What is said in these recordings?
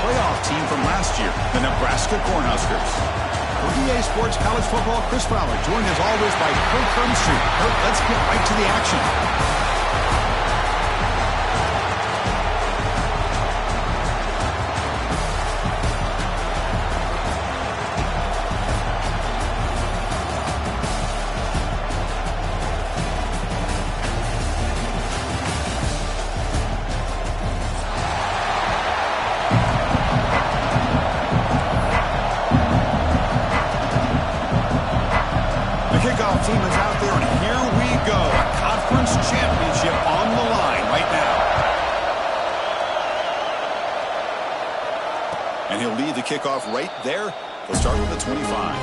playoff team from last year, the Nebraska Cornhuskers. For EA Sports College Football, Chris Fowler, joined as always by Kirk Hermstreet. Kirk, let's get right to the action. Kickoff team is out there, and here we go. A conference championship on the line right now. And he'll lead the kickoff right there. He'll start with the 25.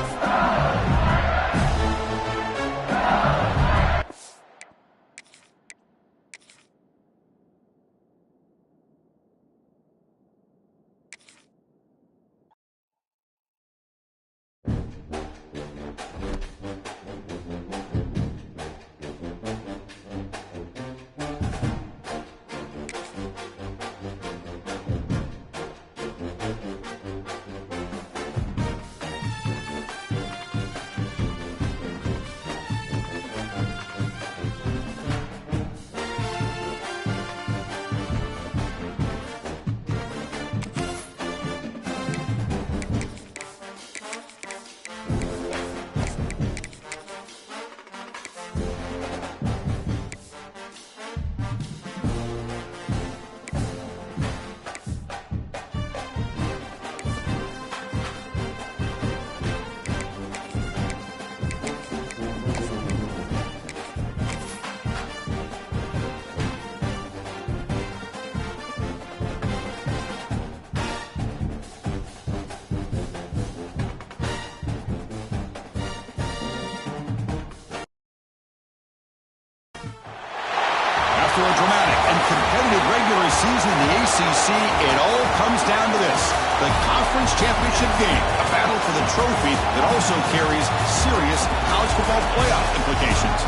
After a dramatic and competitive regular season in the ACC, it all comes down to this: the conference championship game, a battle for the trophy that also carries serious college football playoff implications.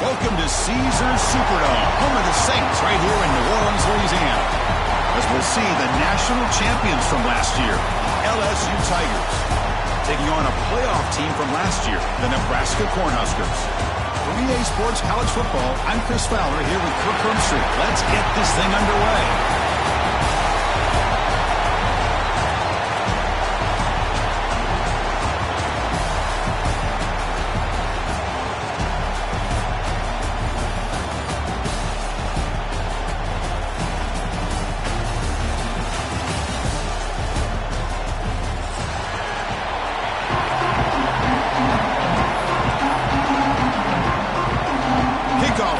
Welcome to Caesars Superdome, home of the Saints, right here in New Orleans, Louisiana, as we'll see the national champions from last year, LSU Tigers, taking on a playoff team from last year, the Nebraska Cornhuskers. For EA Sports College Football, I'm Chris Fowler here with Kirk Hermstreet. Let's get this thing underway.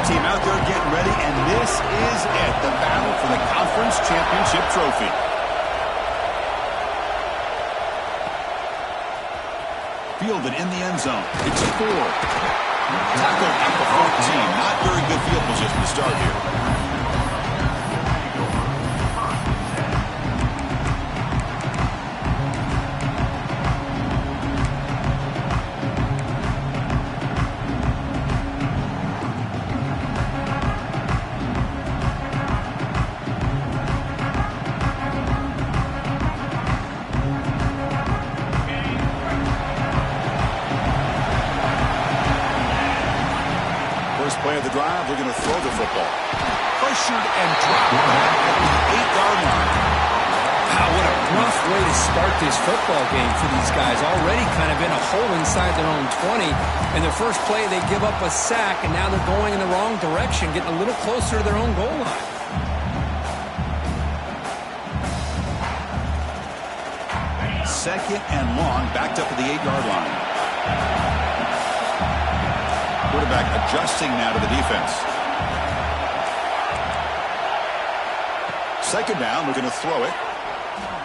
Team out there getting ready, and this is it, the battle for the conference championship trophy. Fielded in the end zone. It's 4. Tackled at the 14. Not very good field position to start here. Play of the drive, we're going to throw the football. Pressured and dropped back at the 8-yard line. Wow, what a rough way to start this football game for these guys. Already kind of in a hole inside their own 20. In their first play, they give up a sack, and now they're going in the wrong direction, getting a little closer to their own goal line. Second and long, backed up at the 8-yard line. Quarterback adjusting now to the defense. Second down, we're going to throw it.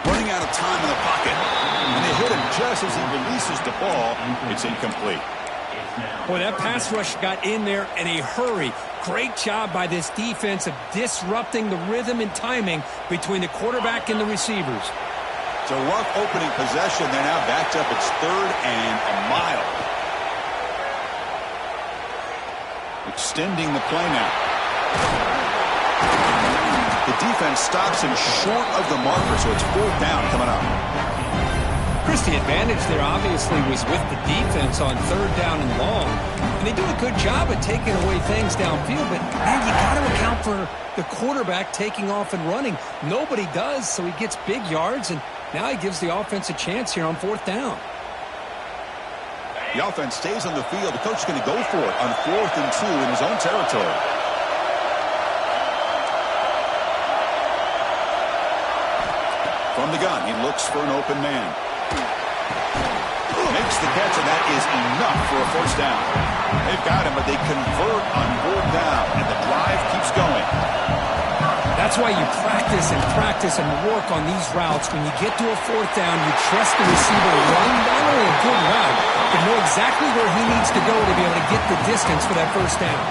Running out of time in the pocket. And they hit him just as he releases the ball. It's incomplete. Boy, that pass rush got in there in a hurry. Great job by this defense of disrupting the rhythm and timing between the quarterback and the receivers. It's a rough opening possession. They're now backed up. It's 3rd and a mile. Extending the play now. The defense stops him short of the marker, so it's 4th down coming up. Chris, the advantage there obviously was with the defense on 3rd down and long. And they do a good job at taking away things downfield, but, man, you got to account for the quarterback taking off and running. Nobody does, so he gets big yards, and now he gives the offense a chance here on 4th down. The offense stays on the field. The coach is going to go for it on 4th and 2 in his own territory. From the gun, he looks for an open man. Makes the catch, and that is enough for a 1st down. They've got him, but they convert on 4th down, and the drive keeps going. That's why you practice and work on these routes. When you get to a 4th down, you trust the receiver to run not only a good route, but know exactly where he needs to go to be able to get the distance for that 1st down.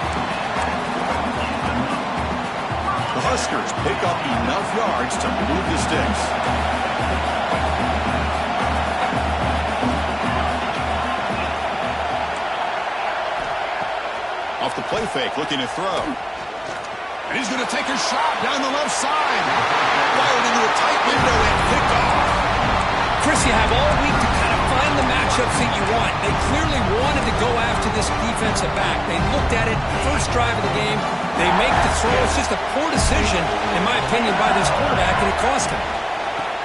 The Huskers pick up enough yards to move the sticks. Off the play fake, looking to throw. And he's going to take a shot down the left side. Wired into a tight window and picked off. Chris, you have all week to kind of find the matchups that you want. They clearly wanted to go after this defensive back. They looked at it first drive of the game. They make the throw. It's just a poor decision, in my opinion, by this quarterback, and it cost him.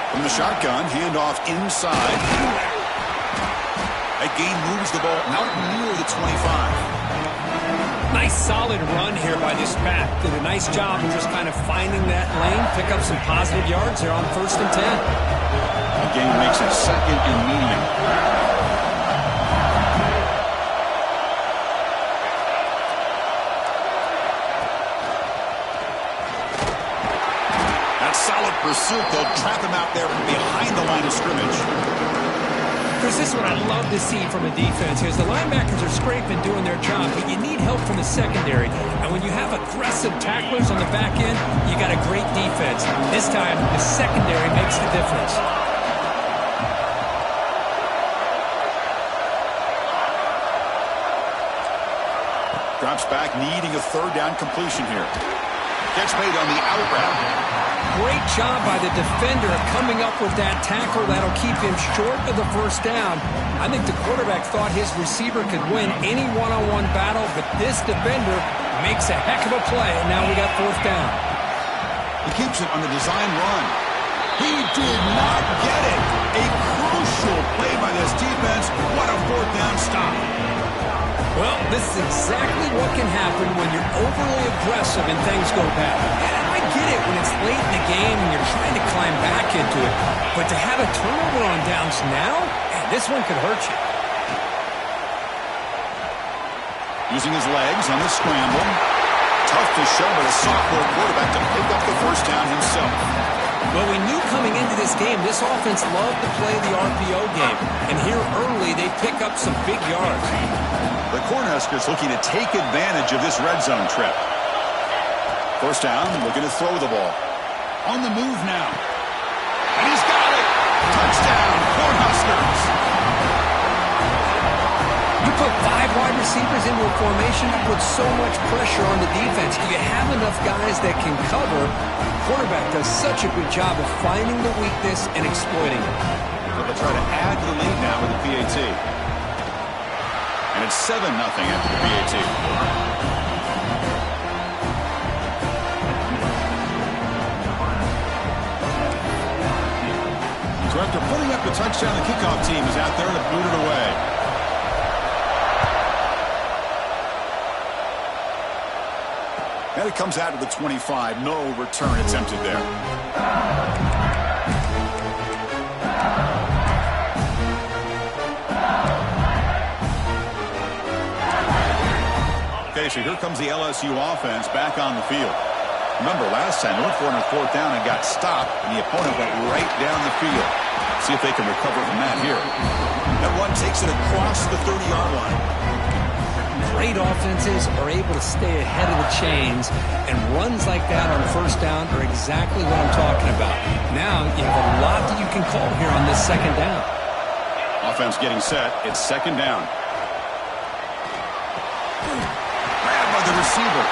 From the shotgun, handoff inside. That gain moves the ball out near the 25. Nice solid run here by this back. Did a nice job of just kind of finding that lane, pick up some positive yards there on 1st and 10. The gain makes it 2nd and medium. That solid pursuit, they'll trap him out there behind the line of scrimmage. Chris, this is what I love to see from a defense. Is the linebackers are scraping, doing their job, but you need help from the secondary. And when you have aggressive tacklers on the back end, you got a great defense. This time, the secondary makes the difference. Drops back, needing a 3rd down completion here. Catch made on the out route. Great job by the defender coming up with that tackle. That'll keep him short of the 1st down. I think the quarterback thought his receiver could win any one-on-one battle, but this defender makes a heck of a play, and now we got 4th down. He keeps it on the design run. He did not get it. A crucial play by this defense. What a 4th down stop. Well, this is exactly what can happen when you're overly aggressive and things go bad. And I get it when it's late in the game and you're trying to climb back into it. But to have a turnover on downs now, man, this one could hurt you. Using his legs on the scramble. Tough to show by the sophomore quarterback to pick up the 1st down himself. Well, we knew coming into this game, this offense loved to play the RPO game. And here early, they pick up some big yards. The Cornhuskers looking to take advantage of this red zone trip. 1st down, looking to throw the ball. On the move now. And he's got it! Touchdown, Cornhuskers! You put 5 wide receivers into a formation, you put so much pressure on the defense. Do you have enough guys that can cover? The quarterback does such a good job of finding the weakness and exploiting it. So they'll try to add to the lead now with the PAT. And it's 7-0 after the PAT. So after putting up the touchdown, the kickoff team is out there to boot it away. And it comes out of the 25. No return attempted there. Okay, so here comes the LSU offense back on the field. Remember, last time they went for it on 4th down and got stopped, and the opponent went right down the field. See if they can recover from that here. That one takes it across the 30-yard line. Great offenses are able to stay ahead of the chains, and runs like that on 1st down are exactly what I'm talking about. Now you have a lot that you can call here on this 2nd down. Offense getting set. It's 2nd down. Grabbed by the receiver.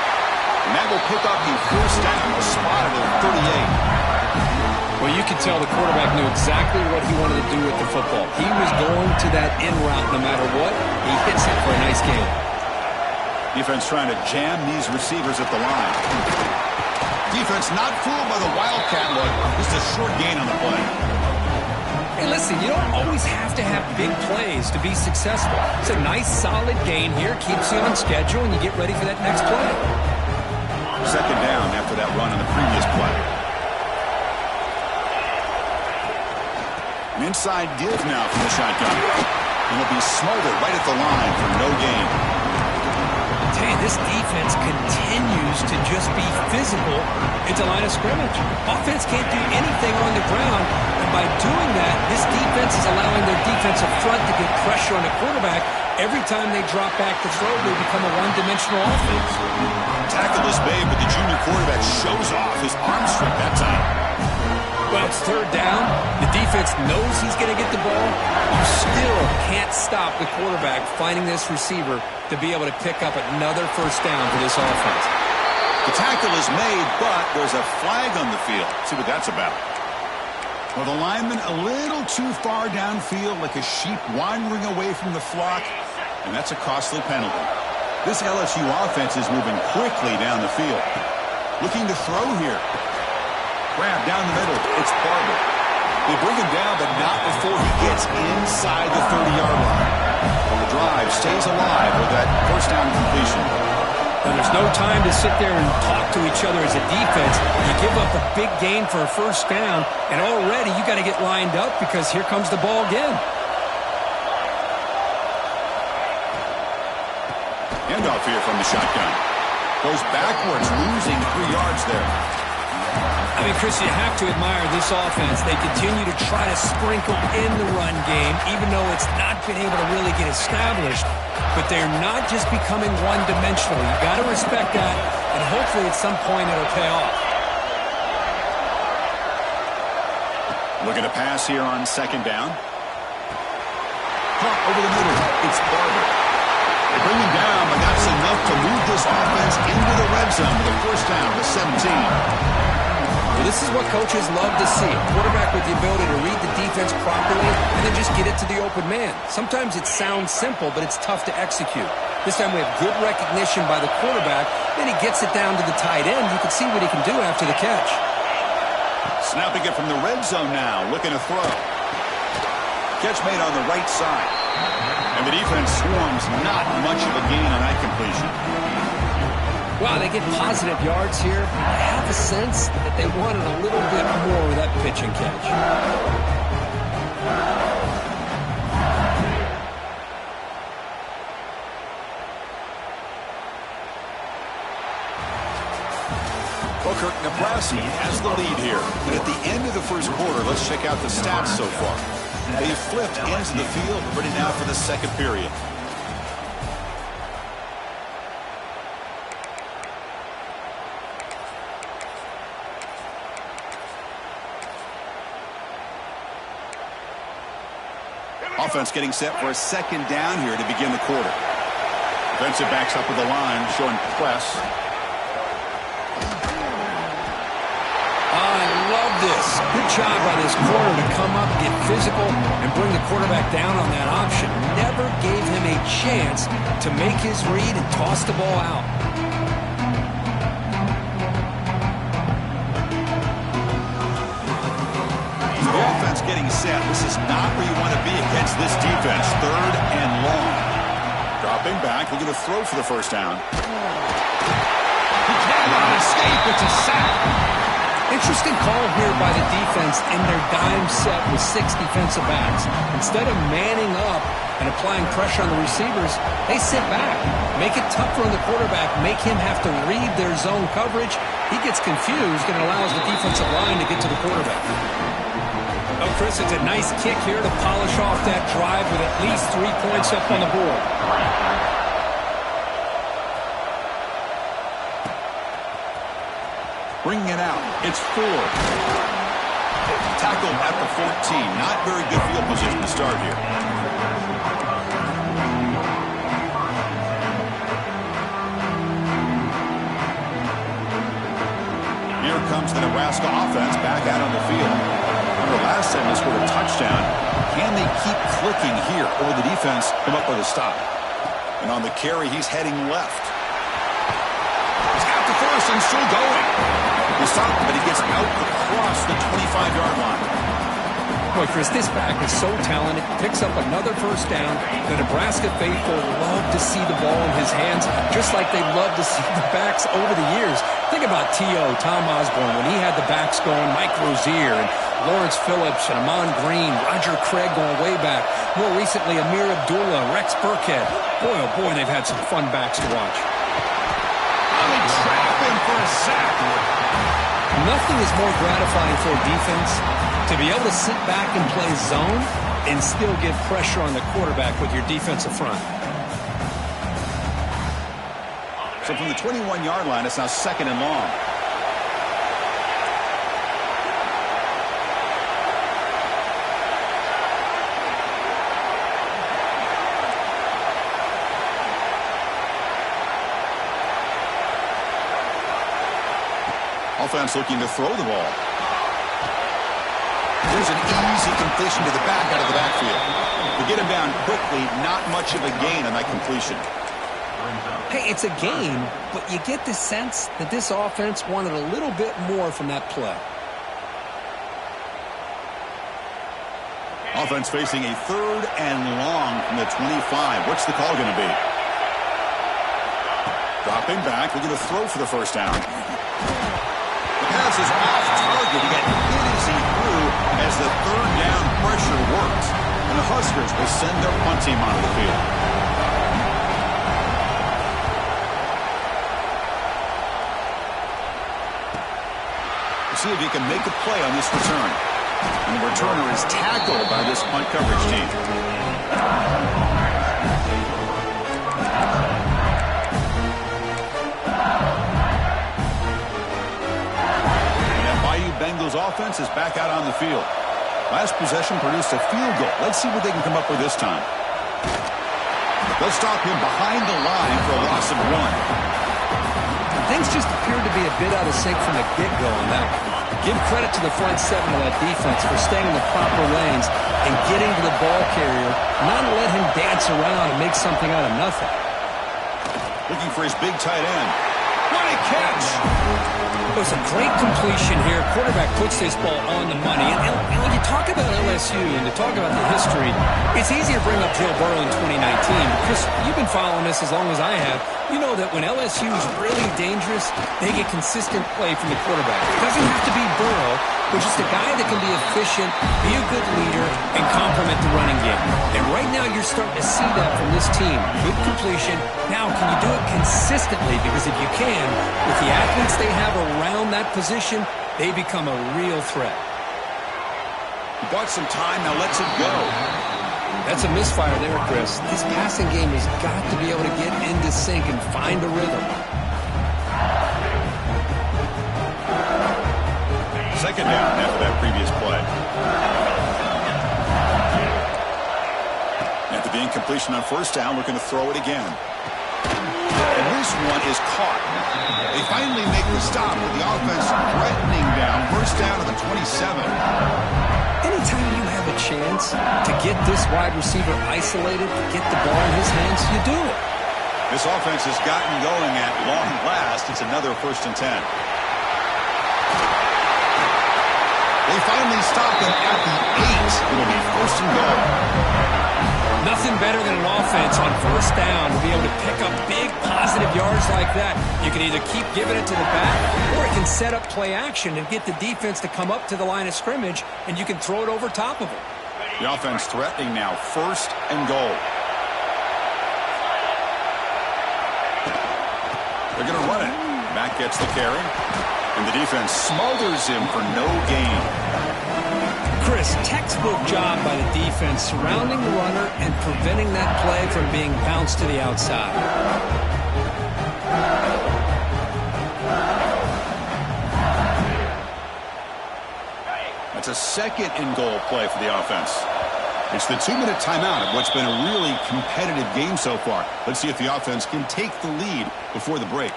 And that will pick up the first down, spotted at 38. Well, you could tell the quarterback knew exactly what he wanted to do with the football. He was going to that in route no matter what. He hits it for a nice gain. Defense trying to jam these receivers at the line. Defense not fooled by the Wildcat look. Just a short gain on the play. Hey, listen, you don't always have to have big plays to be successful. It's a nice, solid gain here. Keeps you on schedule, and you get ready for that next play. Second down after that run on the previous play. An inside give now from the shotgun. And it'll be smothered right at the line for no gain. I tell you, this defense continues to just be physical into line of scrimmage. Offense can't do anything on the ground, and by doing that, this defense is allowing their defensive front to get pressure on the quarterback. Every time they drop back to throw, they become a one-dimensional offense. Tackle is made, but the junior quarterback shows off his arm strength that time. Well, it's third down. The defense knows he's going to get the ball. You still can't stop the quarterback finding this receiver to be able to pick up another first down for this offense. The tackle is made, but there's a flag on the field. See what that's about. Well, the lineman a little too far downfield, like a sheep wandering away from the flock, and that's a costly penalty. This LSU offense is moving quickly down the field. Looking to throw here. Grab down the middle. It's Barber. They bring him down, but not before he gets inside the 30-yard line. Well, the drive stays alive with that first down completion. And there's no time to sit there and talk to each other as a defense. You give up a big gain for a first down, and already you got to get lined up because here comes the ball again. Handoff here from the shotgun. Goes backwards, losing 3 yards there. I mean, Chris, you have to admire this offense. They continue to try to sprinkle in the run game, even though it's not been able to really get established. But they're not just becoming one-dimensional. You've got to respect that, and hopefully at some point it'll pay off. Looking to pass here on second down. Caught over the middle. It's Barber. They bring him down, but that's enough to move this offense into the red zone with a first down to 17. Well, this is what coaches love to see. A quarterback with the ability to read the defense properly and then just get it to the open man. Sometimes it sounds simple, but it's tough to execute. This time we have good recognition by the quarterback. Then he gets it down to the tight end. You can see what he can do after the catch. Snapping it from the red zone now, looking to throw. Catch made on the right side. And the defense swarms not much of a gain on that completion. Wow, they get positive yards here. I have a sense that they wanted a little bit more with that pitch and catch. Booker Ncaa26 has the lead here. And at the end of the first quarter, let's check out the stats so far. They flipped ends of the field, ready now for the second period. Offense getting set for a second down here to begin the quarter. Defensive backs up with the line, showing press. I love this. Good job by this corner to come up, get physical, and bring the quarterback down on that option. Never gave him a chance to make his read and toss the ball out. The offense getting set. This is not where you want to be against this defense. Third and long. Dropping back, looking to throw for the first down. He cannot escape. It's a sack. Interesting call here by the defense in their dime set with 6 defensive backs. Instead of manning up and applying pressure on the receivers, they sit back, make it tougher on the quarterback, make him have to read their zone coverage. He gets confused and allows the defensive line to get to the quarterback. Oh, Chris, it's a nice kick here to polish off that drive with at least 3 points up on the board. Bringing it out. It's Ford. Tackle at the 14. Not very good field position to start here. comes the Nebraska offense back out on the field. Remember, last time they scored a touchdown. Can they keep clicking here, or will the defense come up with a stop? And on the carry, he's heading left. He's got the first and still going. He stopped, but he gets out across the 25-yard line. Boy, Chris, this back is so talented. Picks up another first down. The Nebraska faithful love to see the ball in his hands, just like they love to see the backs over the years. Think about T.O., Tom Osborne, when he had the backs going, Mike Rozier, and Lawrence Phillips, and Amon Green, Roger Craig going way back. More recently, Amir Abdullah, Rex Burkhead. Boy, oh boy, they've had some fun backs to watch. Oh, they trap him for a sack. Nothing is more gratifying for a defense to be able to sit back and play zone and still get pressure on the quarterback with your defensive front. So from the 21-yard line, it's now 2nd and long. Offense looking to throw the ball. There's an easy completion to the back out of the backfield. To get him down quickly, not much of a gain on that completion. Hey, it's a gain, but you get the sense that this offense wanted a little bit more from that play. Offense facing a 3rd and long from the 25. What's the call going to be? Dropping back, looking to throw for the first down. The pass is off target. He got hit as he threw as the 3rd down pressure worked. And the Huskers will send their punt team onto the field. We'll see if he can make a play on this return. And the returner is tackled by this punt coverage team. Bengals offense is back out on the field. Last possession produced a field goal. Let's see what they can come up with this time. They'll stop him behind the line for a loss of 1. Things just appeared to be a bit out of sync from the get-go on that. Give credit to the front 7 of that defense for staying in the proper lanes and getting to the ball carrier, not let him dance around and make something out of nothing. Looking for his big tight end. What a catch! It was a great completion here. Quarterback puts this ball on the money. And when you talk about LSU and you talk about the history, it's easy to bring up Joe Burrow in 2019. Chris, you've been following this as long as I have. You know that when LSU is really dangerous, they get consistent play from the quarterback. It doesn't have to be Burrow, but just a guy that can be efficient, be a good leader, and complement the running game. And right now you're starting to see that from this team. Good completion. Now, can you do it consistently? Because if you can, with the athletes they have around that position, they become a real threat. He bought some time, now lets it go. That's a misfire there, Chris. This passing game has got to be able to get into sync and find a rhythm. 2nd down after that previous play. After the incompletion on 1st down, looking to throw it again. And this one is caught. They finally make the stop with the offense threatening down. 1st down to the 27. Anytime you have a chance to get this wide receiver isolated, to get the ball in his hands, you do it. This offense has gotten going at long last. It's another 1st and 10. They finally stop him at the 8. It'll be 1st and goal. Nothing better than an offense on 1st down to be able to pick up big positive yards like that. You can either keep giving it to the back, or it can set up play action and get the defense to come up to the line of scrimmage, and you can throw it over top of it. The offense threatening now, 1st and goal. They're going to run it. Mack gets the carry, and the defense smothers him for no gain. Chris, textbook job by the defense surrounding the runner and preventing that play from being bounced to the outside. That's a 2nd and goal play for the offense. It's the 2-minute timeout of what's been a really competitive game so far. Let's see if the offense can take the lead before the break.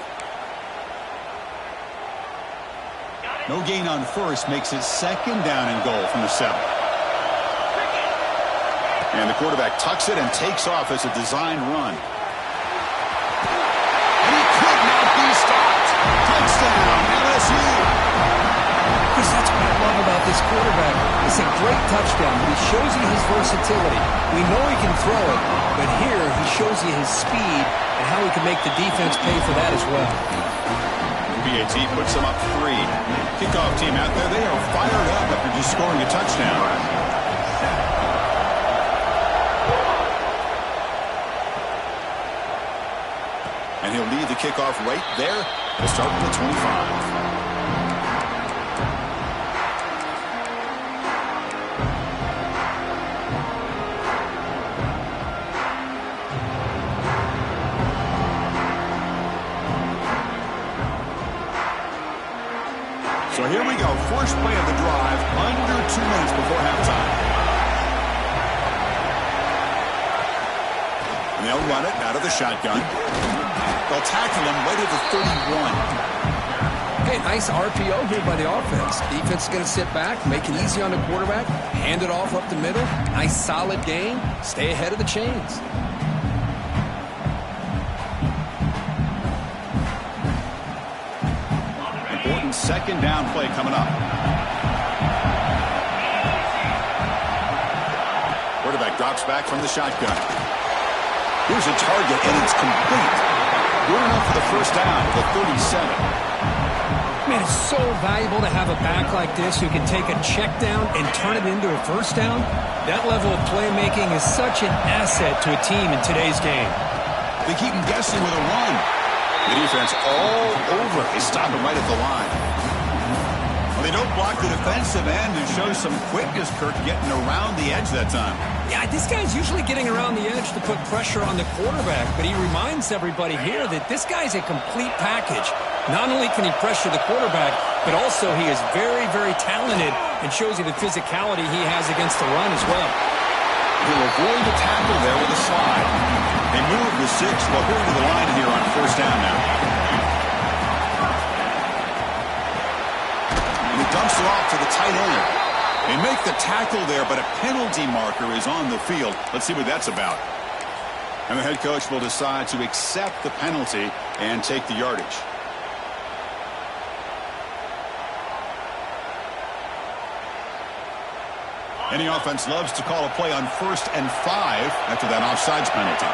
No gain on first makes it second down and goal from the 7. And the quarterback tucks it and takes off as a design run. And he could not be stopped. Touchdown, LSU. Chris, that's what I love about this quarterback. It's a great touchdown, but he shows you his versatility. We know he can throw it, but here he shows you his speed and how he can make the defense pay for that as well. PAT puts them up 3. Kickoff team out there, they are fired up after just scoring a touchdown. And he'll lead the kickoff right there to start with the 25. So here we go, first play of the drive, under 2 minutes before halftime. And they'll run it out of the shotgun. They'll tackle him right at the 31. Okay, nice RPO here by the offense. Defense is going to sit back, make it easy on the quarterback, hand it off up the middle. Nice solid gain. Stay ahead of the chains. Important second down play coming up. Quarterback drops back from the shotgun. Here's a target, and it's complete. Good enough for the first down at the 37. Man, it's so valuable to have a back like this who can take a check down and turn it into a first down. That level of playmaking is such an asset to a team in today's game. They keep him guessing with a run. The defense all over. They stop him right at the line. Well, they don't block the defensive end and show some quickness, Kirk, getting around the edge that time. Yeah, this guy's usually getting around the edge to put pressure on the quarterback, but he reminds everybody here that this guy's a complete package. Not only can he pressure the quarterback, but also he is very, very talented and shows you the physicality he has against the run as well. He'll avoid the tackle there with a slide. They move the 6. They'll go to the line here on first down now. And he dumps it off to the tight end. They make the tackle there, but a penalty marker is on the field. Let's see what that's about. And the head coach will decide to accept the penalty and take the yardage. Any offense loves to call a play on 1st and 5 after that offsides penalty.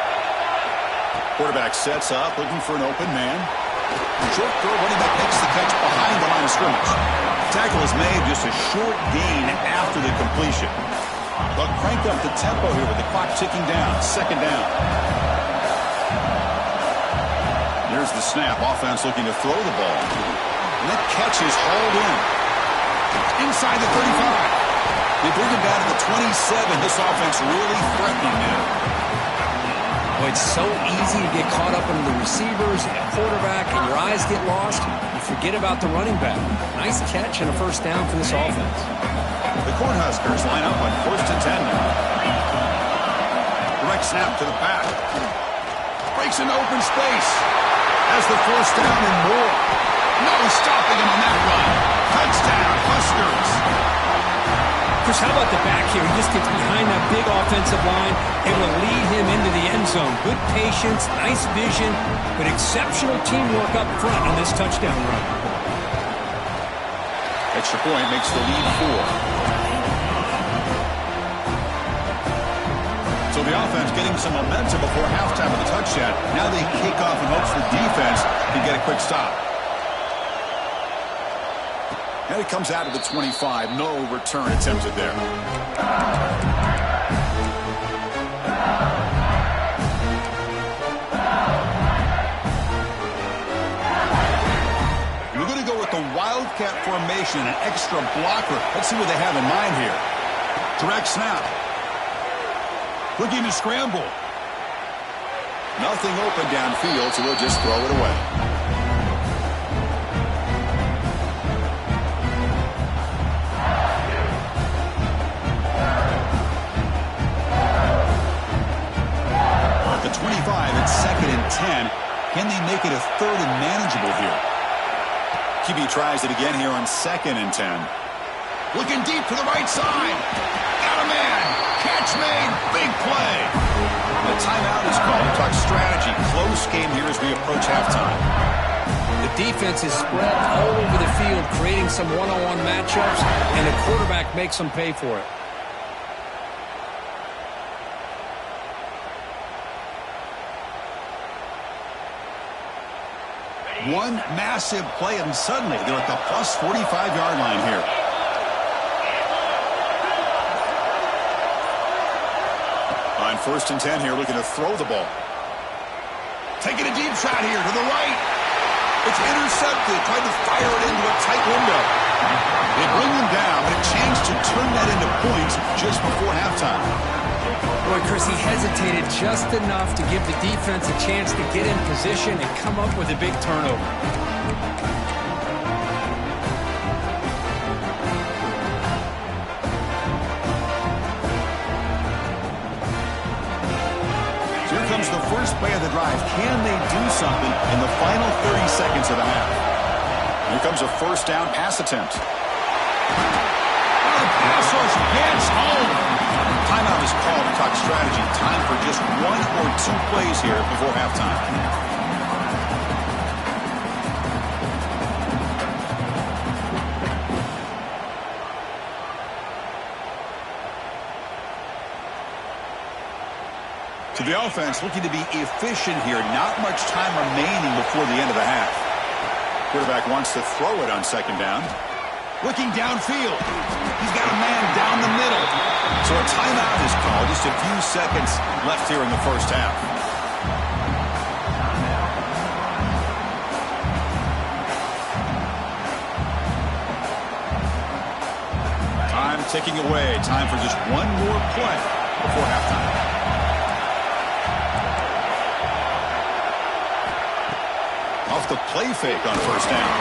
Quarterback sets up, looking for an open man. Short throw, running back makes the catch behind the line of scrimmage. Tackle is made, just a short gain after the completion. They'll crank up the tempo here with the clock ticking down. Second down. Here's the snap. Offense looking to throw the ball. And that catch is hauled in. Inside the 35. They bring him down to the 27. This offense really threatening now. Well, it's so easy to get caught up under the receivers and quarterback, and your eyes get lost. You forget about the running back. Nice catch and a first down for this offense. The Cornhuskers line up on 1st and 10 now. Direct snap to the back. Breaks into open space. Has the first down and more. No stopping him on that run. Touchdown, Huskers. Chris, how about the back here? He just gets behind that big offensive line, able to lead him into the end zone. Good patience, nice vision, but exceptional teamwork up front on this touchdown run. Extra point makes the lead 4. So the offense getting some momentum before halftime with the touchdown. Now they kick off in hopes the defense can get a quick stop. And it comes out of the 25. No return attempted there. We're going to go with the Wildcat formation, an extra blocker. Let's see what they have in mind here. Direct snap. Looking to scramble. Nothing open downfield, so we'll just throw it away. At the 25, it's 2nd and 10. Can they make it a 3rd and manageable here? QB tries it again here on 2nd and 10. Looking deep to the right side. Got a man. Catch made. Big play. The timeout is called. Talk strategy. Close game here as we approach halftime. The defense is spread all over the field, creating some one-on-one matchups, and the quarterback makes them pay for it. One massive play, and suddenly they're at the plus 45-yard line here. On 1st and 10 here, looking to throw the ball. Taking a deep shot here to the right. It's intercepted, trying to fire it into a tight window. They bring them down, but a chance to turn that into points just before halftime. Boy, Chris, he hesitated just enough to give the defense a chance to get in position and come up with a big turnover. Here comes the first play of the drive. Can they do something in the final 30 seconds of the half? Here comes a 1st down pass attempt. Pass rush gets home. Timeout is called to talk strategy. Time for just 1 or 2 plays here before halftime. To the offense, looking to be efficient here. Not much time remaining before the end of the half. Quarterback wants to throw it on 2nd down. Looking downfield. He's got a man down the middle. So a timeout is called. Just a few seconds left here in the first half. Time ticking away. Time for just 1 more play before halftime. Off the play fake on 1st down.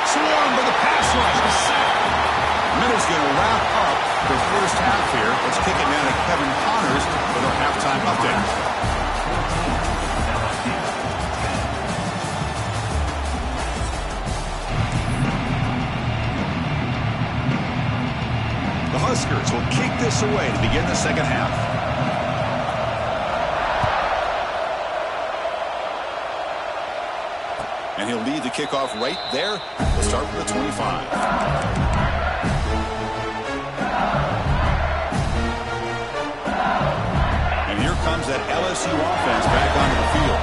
Swarmed by the pass rush. The sack. Minutes going to wrap up the first half here. Let's kick it down to Kevin Connors with our halftime update. The Huskers will kick this away to begin the second half. And he'll lead the kickoff right there. We'll start with the 25. And here comes that LSU offense back onto the field.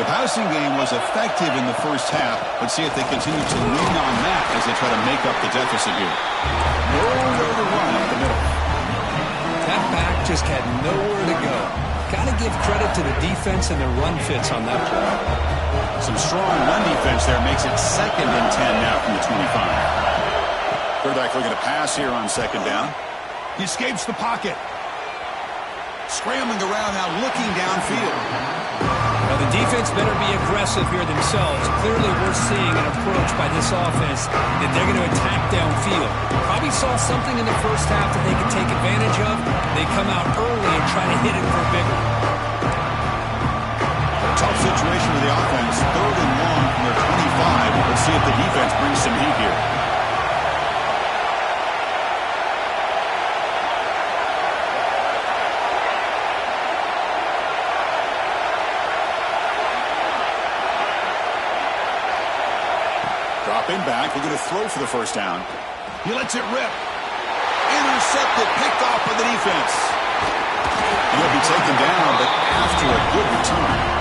The passing game was effective in the first half. Let's see if they continue to lean on that as they try to make up the deficit here. Nowhere to run up the middle. That back just had nowhere to go. Got to give credit to the defense and the run fits on that play. Some strong run defense there makes it 2nd and 10 now from the 25. Quarterback looking to pass here on 2nd down. He escapes the pocket. Scrambling around now, looking downfield. Well, the defense better be aggressive here themselves. Clearly, we're seeing an approach by this offense that they're going to attack downfield. Probably saw something in the first half that they could take advantage of. They come out early and try to hit it for a big one. Tough situation with the offense. 3rd and long from their 25. Let's see if the defense brings some heat here. Dropping back, looking to throw for the 1st down. He lets it rip. Intercepted, picked off by the defense. He'll be taken down, but after a good return.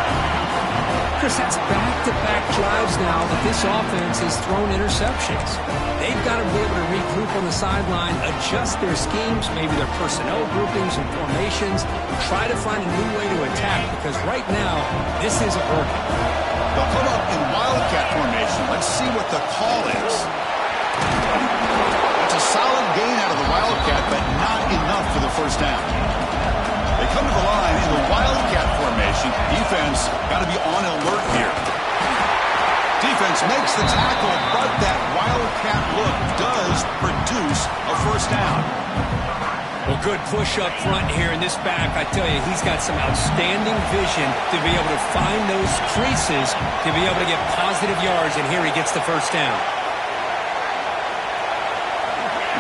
Chris, that's back-to-back drives now that this offense has thrown interceptions. They've got to be able to regroup on the sideline, adjust their schemes, maybe their personnel groupings and formations, try to find a new way to attack, because right now, this isn't working. They'll come up in Wildcat formation. Let's see what the call is. That's a solid gain out of the Wildcat, but not enough for the 1st down. They come to the line in the Wildcat formation. Defense got to be on alert here. Defense makes the tackle, but that Wildcat look does produce a 1st down. Well, good push up front here in this back. I tell you, he's got some outstanding vision to be able to find those creases, to be able to get positive yards, and here he gets the first down.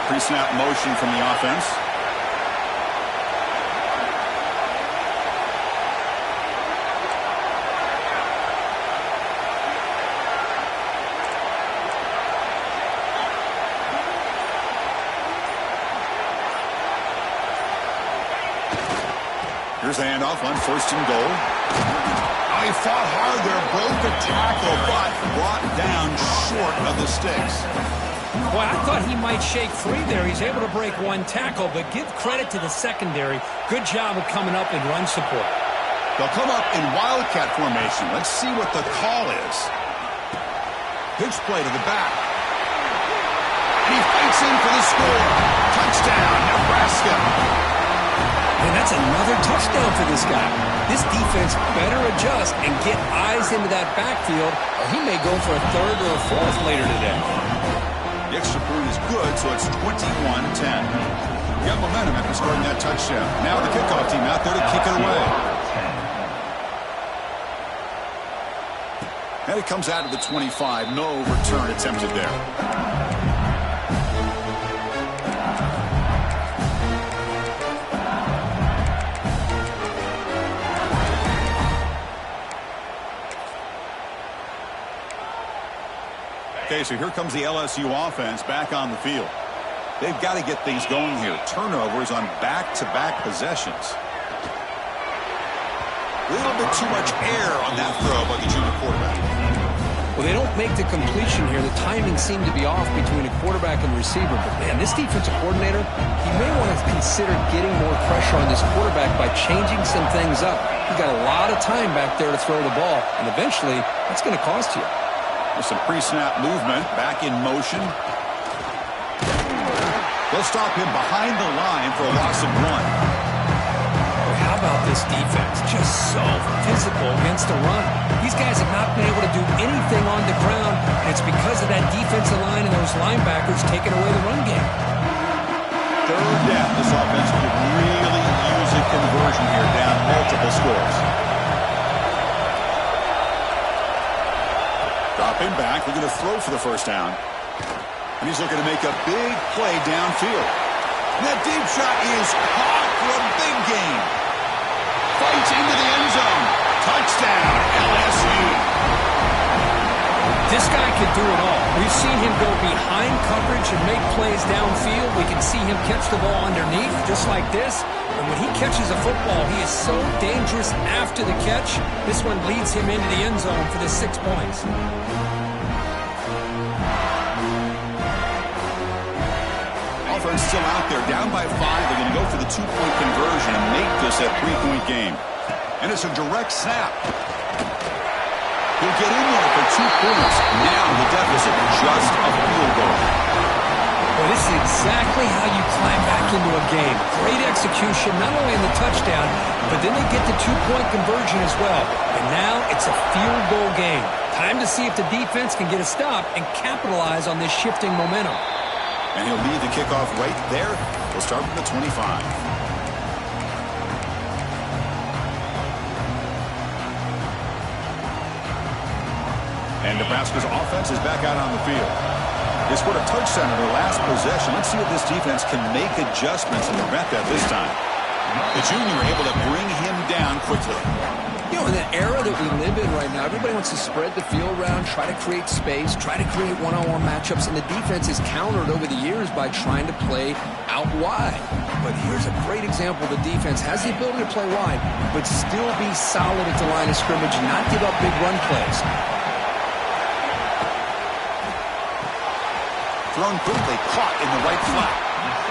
Pre-snap motion from the offense. Here's the handoff on 1st and goal. Oh, he fought hard there, broke the tackle, but brought down short of the sticks. Boy, I thought he might shake free there. He's able to break one tackle, but give credit to the secondary. Good job of coming up in run support. They'll come up in wildcat formation. Let's see what the call is. Pitch play to the back. And he fights in for the score. Touchdown, Nebraska. And that's another touchdown for this guy. This defense better adjust and get eyes into that backfield, or he may go for a 3rd or a 4th later today. The extra point is good, so it's 21-10. Got momentum after scoring that touchdown. Now the kickoff team out there to kick it away. And it comes out of the 25. No return attempted there. Okay, so here comes the LSU offense back on the field. They've got to get things going here. Turnovers on back-to-back possessions. A little bit too much air on that throw by the junior quarterback. Well, they don't make the completion here. The timing seemed to be off between a quarterback and receiver. But, man, this defensive coordinator, he may want to consider getting more pressure on this quarterback by changing some things up. He's got a lot of time back there to throw the ball, and eventually that's going to cost you. With some pre-snap movement, back in motion. They'll stop him behind the line for a loss of 1. How about this defense? Just so physical against the run. These guys have not been able to do anything on the ground, and it's because of that defensive line and those linebackers taking away the run game. 3rd down. This offense could really use a conversion here, down multiple scores. Dropping back, looking to throw for the first down. And he's looking to make a big play downfield. And that deep shot is caught for a big gain. Fights into the end zone. Touchdown, LSU. This guy could do it all. We've seen him go behind coverage and make plays downfield. We can see him catch the ball underneath, just like this. And when he catches a football, he is so dangerous after the catch. This one leads him into the end zone for the 6 points. Offense still out there, down by 5. They're going to go for the 2-point conversion and make this a 3-point game. And it's a direct snap. He'll get in there for 2 points. Now the deficit, just a field goal. Well, this is exactly how you climb back into a game. Great execution, not only in the touchdown, but then they get the 2-point conversion as well. And now it's a field goal game. Time to see if the defense can get a stop and capitalize on this shifting momentum. And he'll lead the kickoff right there. We'll start from the 25. And Nebraska's offense is back out on the field. They scored a touchdown in their last possession. Let's see if this defense can make adjustments and prevent that this time. The junior able to bring him down quickly. You know, in the era that we live in right now, everybody wants to spread the field around, try to create space, try to create one-on-one matchups, and the defense is countered over the years by trying to play out wide. But here's a great example. The defense has the ability to play wide, but still be solid at the line of scrimmage and not give up big run plays. Thrown quickly, caught in the right flat.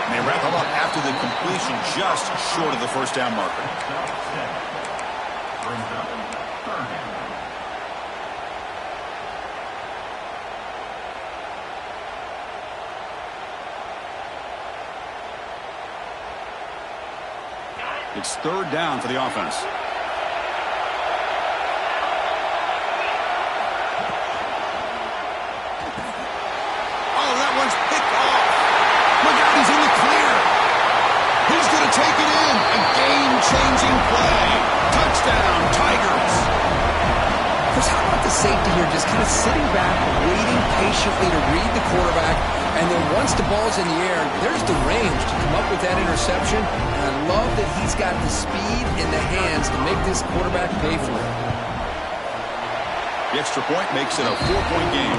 And they wrap him up after the completion just short of the first down marker. It's 3rd down for the offense. Oh, that one's picked off. Look out, he's in the clear. He's safety here just kind of sitting back, waiting patiently to read the quarterback, and then once the ball's in the air, there's the range to come up with that interception, and I love that he's got the speed in the hands to make this quarterback pay for it. The extra point makes it a 4-point game.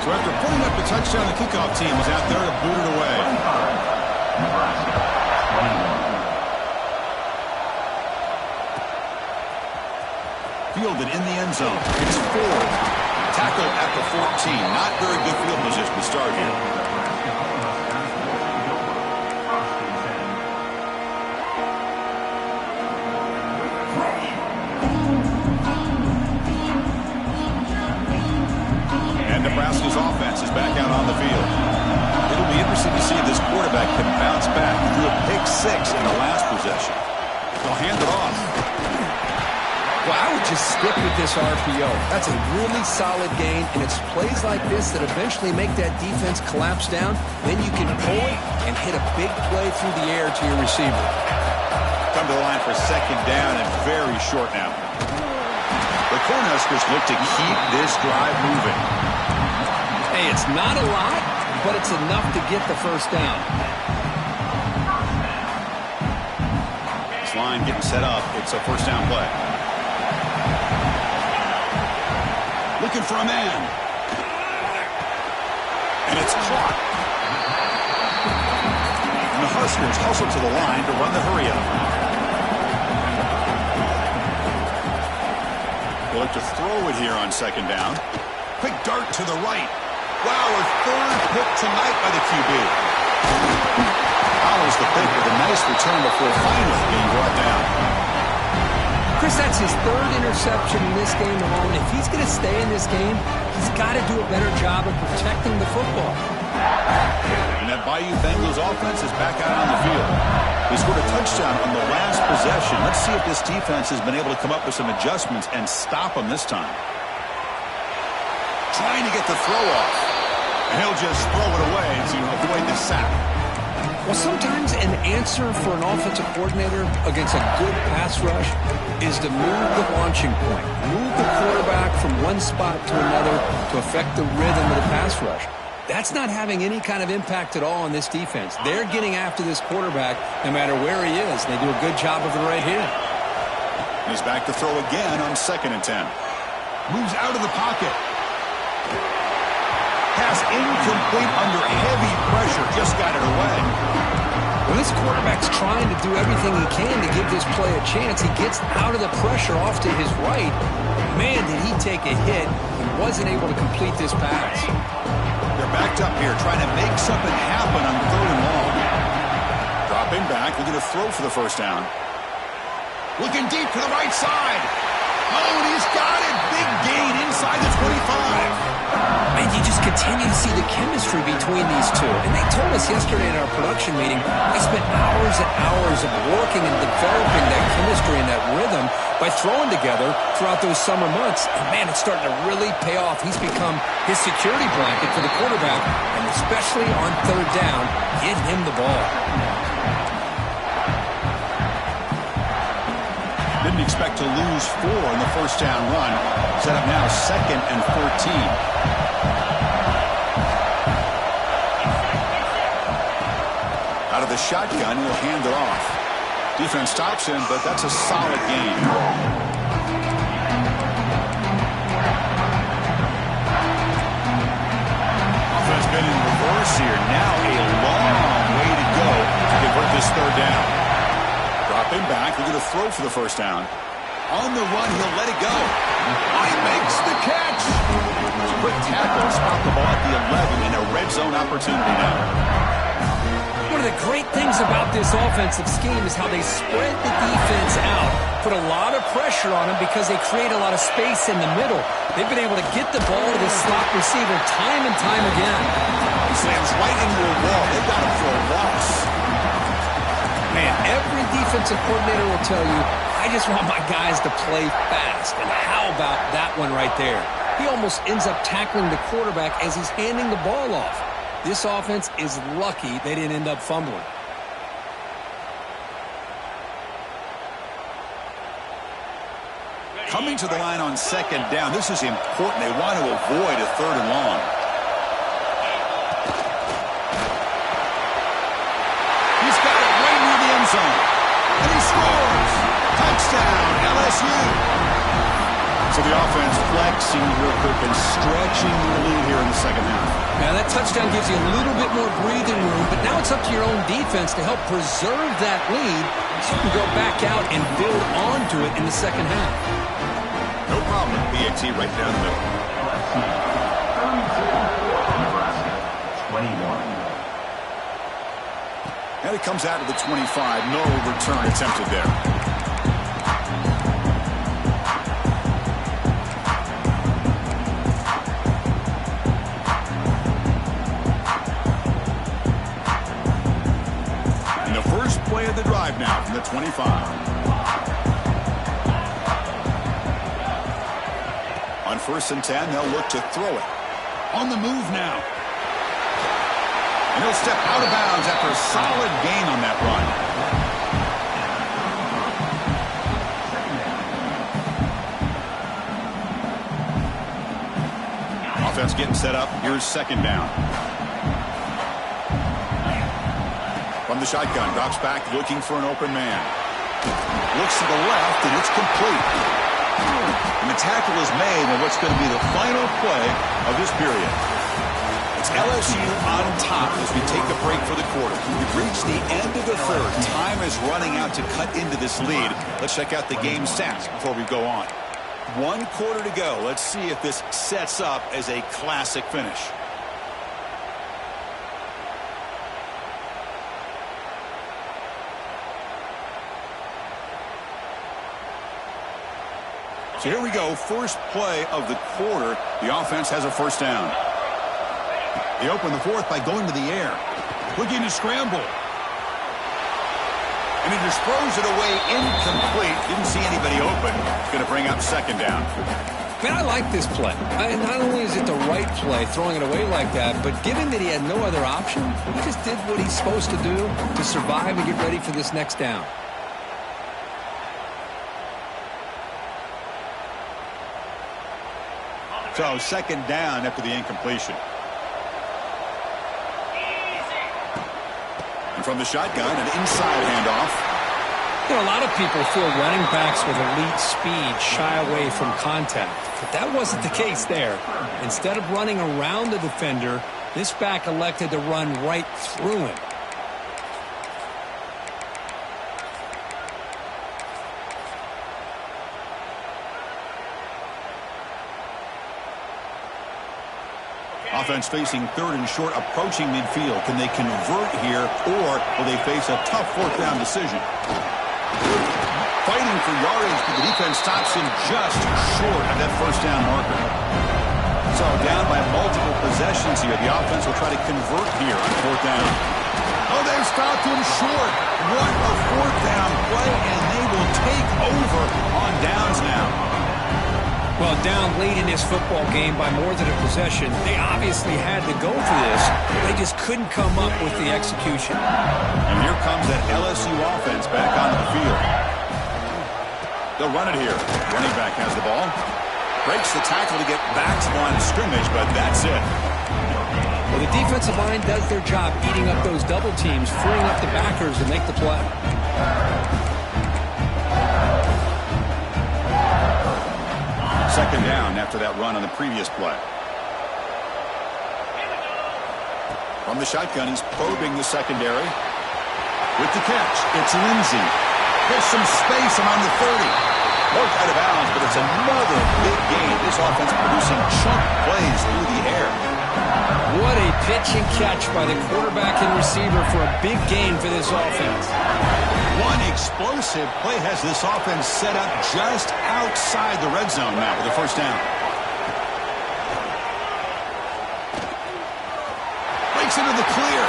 So after putting up the touchdown, the kickoff team was out there to boot it away. Fielded in the end zone. It's Ford. Tackled at the 14. Not very good field position to start here. And Nebraska's offense is back out on the field. It'll be interesting to see if this quarterback can bounce back. He threw a pick 6 in the last possession. They'll hand it off. Well, I would just stick with this RPO. That's a really solid gain, and it's plays like this that eventually make that defense collapse down. Then you can pull it and hit a big play through the air to your receiver. Come to the line for second down and very short now. The Cornhuskers look to keep this drive moving. Hey, it's not a lot, but it's enough to get the first down. This line getting set up. It's a first down play. Looking for a man. And it's caught. And the Huskers hustle to the line to run the hurry up. They'll look to throw it here on second down. Quick dart to the right. Wow, a third pick tonight by the QB. Follows the pick with a nice return before finally being brought down. Chris, that's his third interception in this game alone. If he's going to stay in this game, he's got to do a better job of protecting the football. And that Bayou Bengals offense is back out on the field. They scored a touchdown on the last possession. Let's see if this defense has been able to come up with some adjustments and stop them this time. Trying to get the throw off. And he'll just throw it away to avoid the sack. Well, sometimes an answer for an offensive coordinator against a good pass rush is to move the launching point, move the quarterback from one spot to another to affect the rhythm of the pass rush. That's not having any kind of impact at all on this defense. They're getting after this quarterback no matter where he is, and they do a good job of it right here. He's back to throw again on 2nd and 10. Moves out of the pocket. Pass incomplete under heavy pressure. Just got it away. Well, this quarterback's trying to do everything he can to give this play a chance. He gets out of the pressure off to his right. Man, did he take a hit. He wasn't able to complete this pass. They're backed up here trying to make something happen on 3rd and long. Dropping back. They're going to throw for the first down. Looking deep to the right side. Oh, and he's got it. Big gain inside the 25. Man, you just continue to see the chemistry between these two. And they told us yesterday in our production meeting, they spent hours and hours of working and developing that chemistry and that rhythm by throwing together throughout those summer months. And man, it's starting to really pay off. He's become his security blanket for the quarterback, and especially on 3rd down, get him the ball. Didn't expect to lose 4 in the first down run. Set up now 2nd and 14. Out of the shotgun, he'll hand it off. Defense stops him, but that's a solid gain. Offense been in reverse here. Now a long way to go to convert this 3rd down. Dropping back, they're going to throw for the first down. On the run, he'll let it go. He makes the catch. Quick tackle, spot the ball at the 11 in a red zone opportunity now. One of the great things about this offensive scheme is how they spread the defense out, put a lot of pressure on them because they create a lot of space in the middle. They've been able to get the ball to the slot receiver time and time again. He slams right into a wall. They've got him for a loss. Man, every defensive coordinator will tell you, I just want my guys to play fast. And how about that one right there? He almost ends up tackling the quarterback as he's handing the ball off. This offense is lucky they didn't end up fumbling. Coming to the line on second down. This is important. They want to avoid a 3rd and long. He's got it right near the end zone. And he scores. Touchdown, LSU. So the offense flexing real quick and stretching the lead here in the second half. Now that touchdown gives you a little bit more breathing room, but now it's up to your own defense to help preserve that lead so you can go back out and build onto it in the second half. No problem. PAT right down the middle. And it comes out to the 25. No return attempted there. Play of the drive now from the 25. On 1st and 10, they'll look to throw it. On the move now. And he'll step out of bounds after a solid gain on that run. Offense getting set up. Here's 2nd down. From the shotgun, drops back, looking for an open man. Looks to the left, and it's complete. And the tackle is made on what's going to be the final play of this period. It's LSU on top as we take a break for the quarter. We've reached the end of the 3rd. Time is running out to cut into this lead. Let's check out the game stats before we go on. 1 quarter to go. Let's see if this sets up as a classic finish. So here we go, first play of the quarter. The offense has a 1st down. They open the 4th by going to the air. Looking to scramble. And he just throws it away incomplete. Didn't see anybody open. Going to bring up 2nd down. Man, I like this play. Not only is it the right play, throwing it away like that, but given that he had no other option, he just did what he's supposed to do to survive and get ready for this next down. So 2nd down after the incompletion. And from the shotgun, an inside handoff. You know, a lot of people feel running backs with elite speed shy away from contact. But that wasn't the case there. Instead of running around the defender, this back elected to run right through him. Offense facing 3rd and short, approaching midfield. Can they convert here, or will they face a tough 4th down decision? Fighting for yardage, but the defense stops him just short of that 1st down marker. So down by multiple possessions here. The offense will try to convert here on 4th down. Oh, they stopped him short. What a 4th down play, and they will take over on downs now. Well, down late in this football game by more than a possession, they obviously had to go for this. They just couldn't come up with the execution. And here comes that LSU offense back onto the field. They'll run it here. Running back has the ball. Breaks the tackle to get back to the line of scrimmage, but that's it. Well, the defensive line does their job eating up those double teams, freeing up the backers to make the play. 2nd down after that run on the previous play. From the shotgun, he's probing the secondary. With the catch, it's Lindsey. There's some space around the 30. Marked out of bounds, but it's another big gain. This offense producing chunk plays through the air. What a pitch and catch by the quarterback and receiver for a big gain for this offense. One explosive play has this offense set up just outside the red zone now with a 1st down. Breaks into the clear.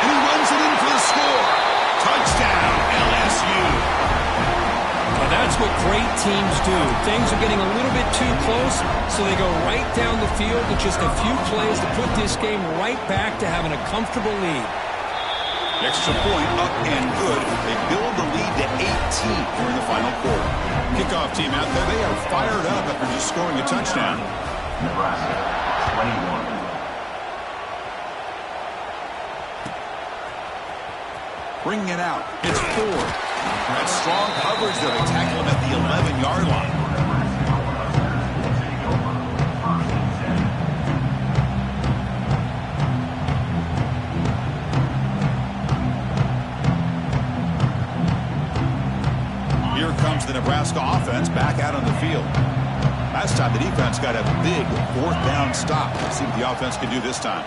And he runs it in for the score. Touchdown, LSU. Now that's what great teams do. Things are getting a little bit too close, so they go right down the field with just a few plays to put this game right back to having a comfortable lead. Extra point up and good. They build the lead to 18 here in the final quarter. Kickoff team out there. They are fired up after just scoring a touchdown. Nebraska, 21. Bringing it out. It's Ford. That strong coverage there. They tackle him at the 11-yard line. Here comes the Nebraska offense back out on the field. Last time the defense got a big fourth down stop. Let's see what the offense can do this time.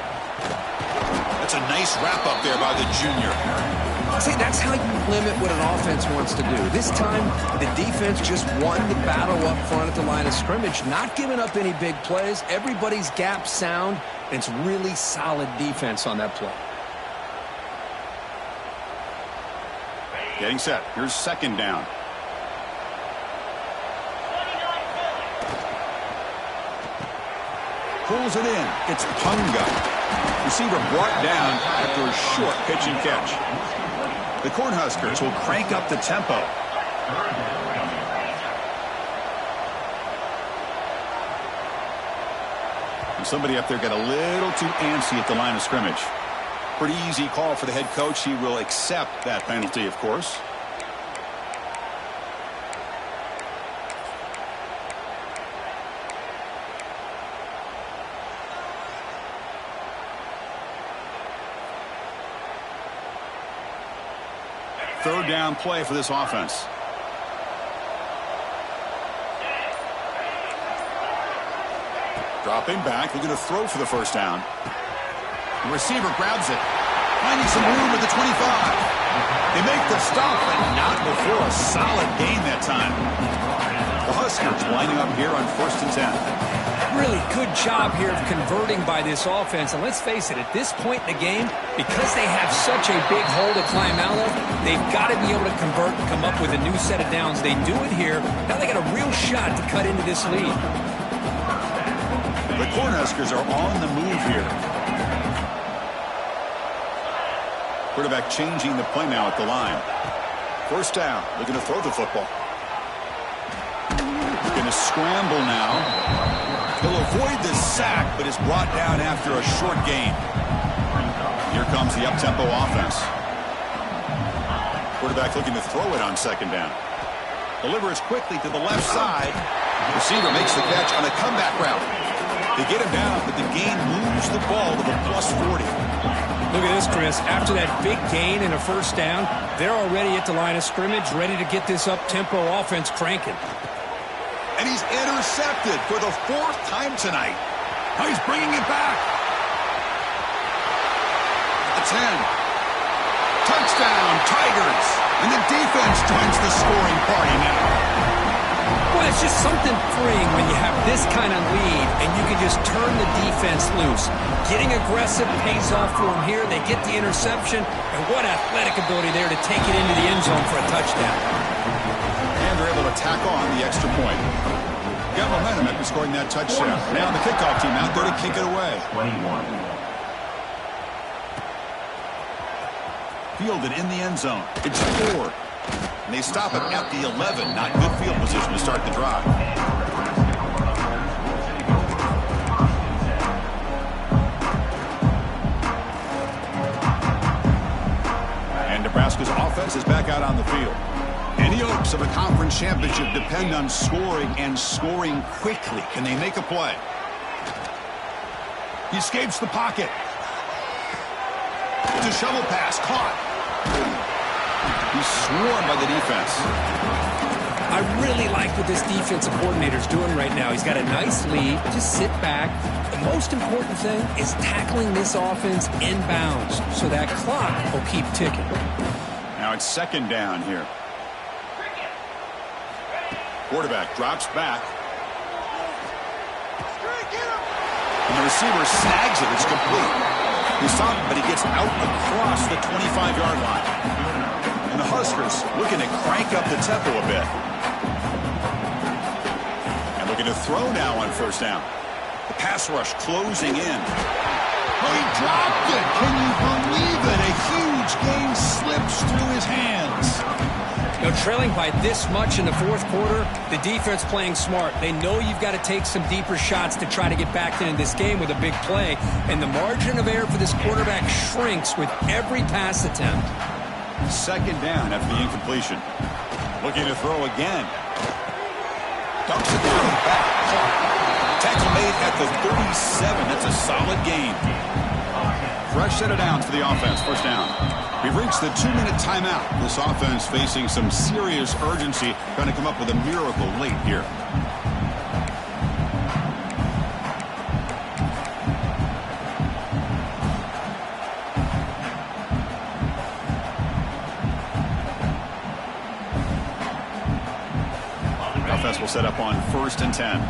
That's a nice wrap up there by the junior. See, that's how you limit what an offense wants to do. This time, the defense just won the battle up front at the line of scrimmage, not giving up any big plays. Everybody's gap sound, and it's really solid defense on that play. Getting set. Here's second down. Pulls it in. It's Punga. Receiver brought down after a short pitch and catch. The Cornhuskers will crank up the tempo. And somebody up there got a little too antsy at the line of scrimmage. Pretty easy call for the head coach. He will accept that penalty, of course. Third down play for this offense. Dropping back, looking to throw for the first down. The receiver grabs it, finding some room at the 25. They make the stop, but not before a solid gain that time. The Huskers lining up here on 1st and 10. Really good job here of converting by this offense. And let's face it, at this point in the game, because they have such a big hole to climb out of, they've got to be able to convert and come up with a new set of downs. They do it here. Now they got a real shot to cut into this lead. The Cornhuskers are on the move here. Quarterback changing the play now at the line. First down, looking to throw the football. Going to scramble now. He'll avoid the sack, but is brought down after a short gain. Here comes the up-tempo offense. Quarterback looking to throw it on second down. Delivers quickly to the left side. Receiver makes the catch on a comeback route. They get him down, but the gain moves the ball to the +40. Look at this, Chris. After that big gain and a first down, they're already at the line of scrimmage, ready to get this up-tempo offense cranking. And he's intercepted for the 4th time tonight. Now he's bringing it back. At the 10. Touchdown, Tigers. And the defense joins the scoring party now. Well, it's just something freeing when you have this kind of lead and you can just turn the defense loose. Getting aggressive pays off for them here. They get the interception. And what athletic ability there to take it into the end zone for a touchdown. And they're able to tack on the extra point. Got momentum after scoring that touchdown. Now the kickoff team out there to kick it away. 21. Fielded in the end zone. It's Ford. And they stop it at the 11. Not good field position to start the drive. And Nebraska's offense is back out on the field. And the hopes of a conference championship depend on scoring and scoring quickly. Can they make a play? He escapes the pocket. It's a shovel pass. Caught. He's swarmed by the defense. I really like what this defensive coordinator's doing right now. He's got a nice lead. Just sit back. The most important thing is tackling this offense inbounds so that clock will keep ticking. Now it's second down here. Quarterback drops back. And the receiver snags it. It's complete. He's stopped, but he gets out across the 25-yard line. And the Huskers looking to crank up the tempo a bit. And looking to throw now on first down. The pass rush closing in. Oh, he dropped it. Can you believe it? A huge gain slips through his hands. Now, Trailing by this much in the fourth quarter, the defense playing smart. They know you've got to take some deeper shots to try to get back into this game with a big play, and the margin of error for this quarterback shrinks with every pass attempt. Second down after the incompletion. Looking to throw again. Dumps it down back. Tackle made at the 37. That's a solid gain. Fresh set of downs for the offense. First down. We've reached the 2-minute timeout. This offense facing some serious urgency, trying to come up with a miracle late here. The offense will set up on 1st and 10.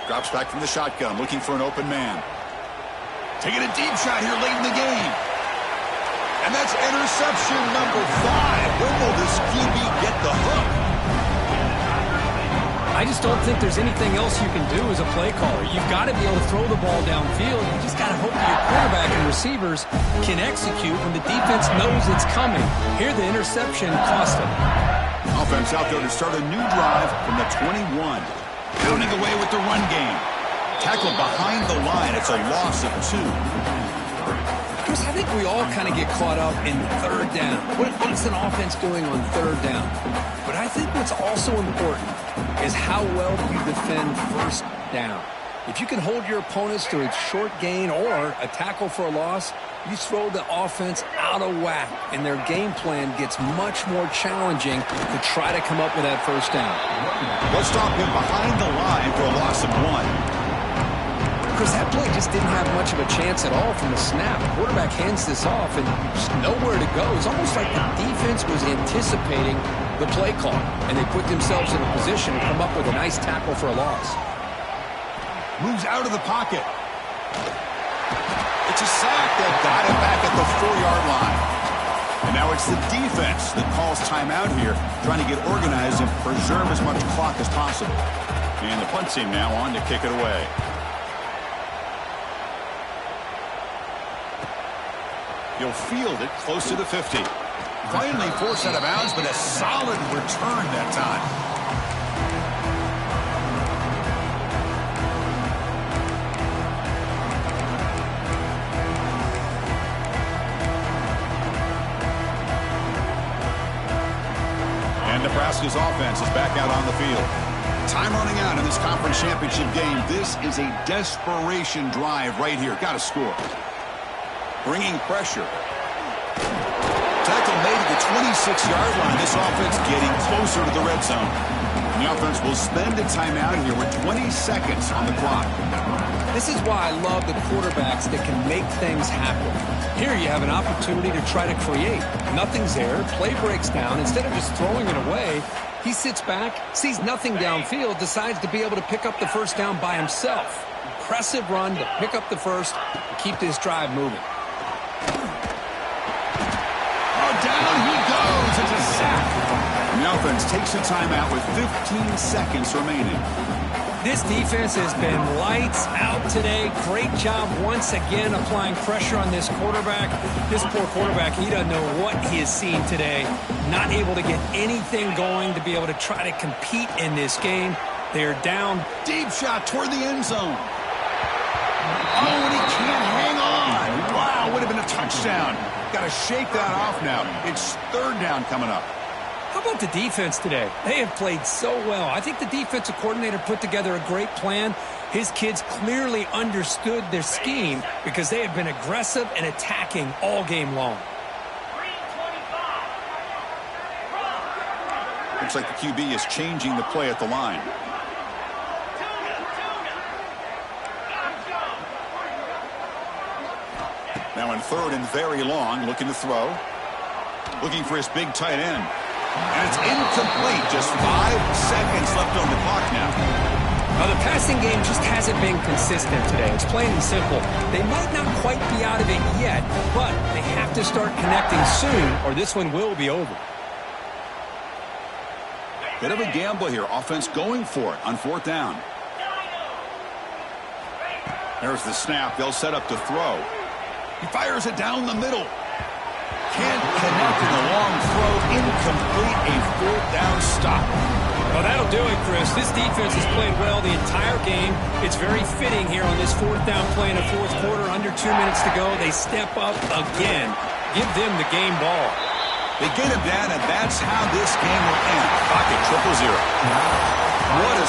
Drops back from the shotgun, looking for an open man. Taking a deep shot here late in the game. And that's interception number 5. When will this QB get the hook? I just don't think there's anything else you can do as a play caller. You've got to be able to throw the ball downfield. You just got to hope that your quarterback and receivers can execute when the defense knows it's coming. Here, the interception cost him. Offense out there to start a new drive from the 21. Pounding away with the run game. Tackled behind the line. It's a loss of 2. Chris, I think we all kind of get caught up in third down. What's an offense doing on third down? But I think what's also important is how well you defend first down. If you can hold your opponents to a short gain or a tackle for a loss, you throw the offense out of whack, and their game plan gets much more challenging to try to come up with that first down. Let's stop him behind the line for a loss of 1. Chris, that play just didn't have much of a chance at all from the snap. The quarterback hands this off and just nowhere to go. It's almost like the defense was anticipating the play call, and they put themselves in a position to come up with a nice tackle for a loss. Moves out of the pocket. It's a sack that got him back at the 4-yard line. And now it's the defense that calls timeout here, trying to get organized and preserve as much clock as possible. And the punt team now on to kick it away. He'll field it close to the 50. Finally forced out of bounds, but a solid return that time. And Nebraska's offense is back out on the field. Time running out in this conference championship game. This is a desperation drive right here. Got to score. Bringing pressure. Tackle made at the 26-yard line. This offense getting closer to the red zone. And the offense will spend a timeout here with 20 seconds on the clock. This is why I love the quarterbacks that can make things happen. Here you have an opportunity to try to create. Nothing's there. Play breaks down. Instead of just throwing it away, he sits back, sees nothing downfield, decides to be able to pick up the first down by himself. Impressive run to pick up the first and keep this drive moving. Down he goes. It's a sack. And the offense takes a timeout with 15 seconds remaining. This defense has been lights out today. Great job once again applying pressure on this quarterback. This poor quarterback, he doesn't know what he has seen today. Not able to get anything going to be able to try to compete in this game. They're down. Deep shot toward the end zone. Oh, and he can't hang on. Wow, would have been a touchdown. Got to shake that off now. It's third down coming up. How about the defense today? They have played so well. I think the defensive coordinator put together a great plan. His kids clearly understood their scheme because they have been aggressive and attacking all game long. Looks like the QB is changing the play at the line. Now in third and very long, looking to throw. Looking for his big tight end. And it's incomplete. Just 5 seconds left on the clock now. Now, the passing game just hasn't been consistent today. It's plain and simple. They might not quite be out of it yet, but they have to start connecting soon, or this one will be over. Bit of a gamble here. Offense going for it on fourth down. There's the snap. They'll set up to throw. He fires it down the middle. Can't connect in the long throw. Incomplete. A fourth down stop. Well, that'll do it, Chris. This defense has played well the entire game. It's very fitting here on this fourth down play in the fourth quarter. Under 2 minutes to go. They step up again. Give them the game ball. They get him down, and that's how this game will end. Pocket 0-0. What a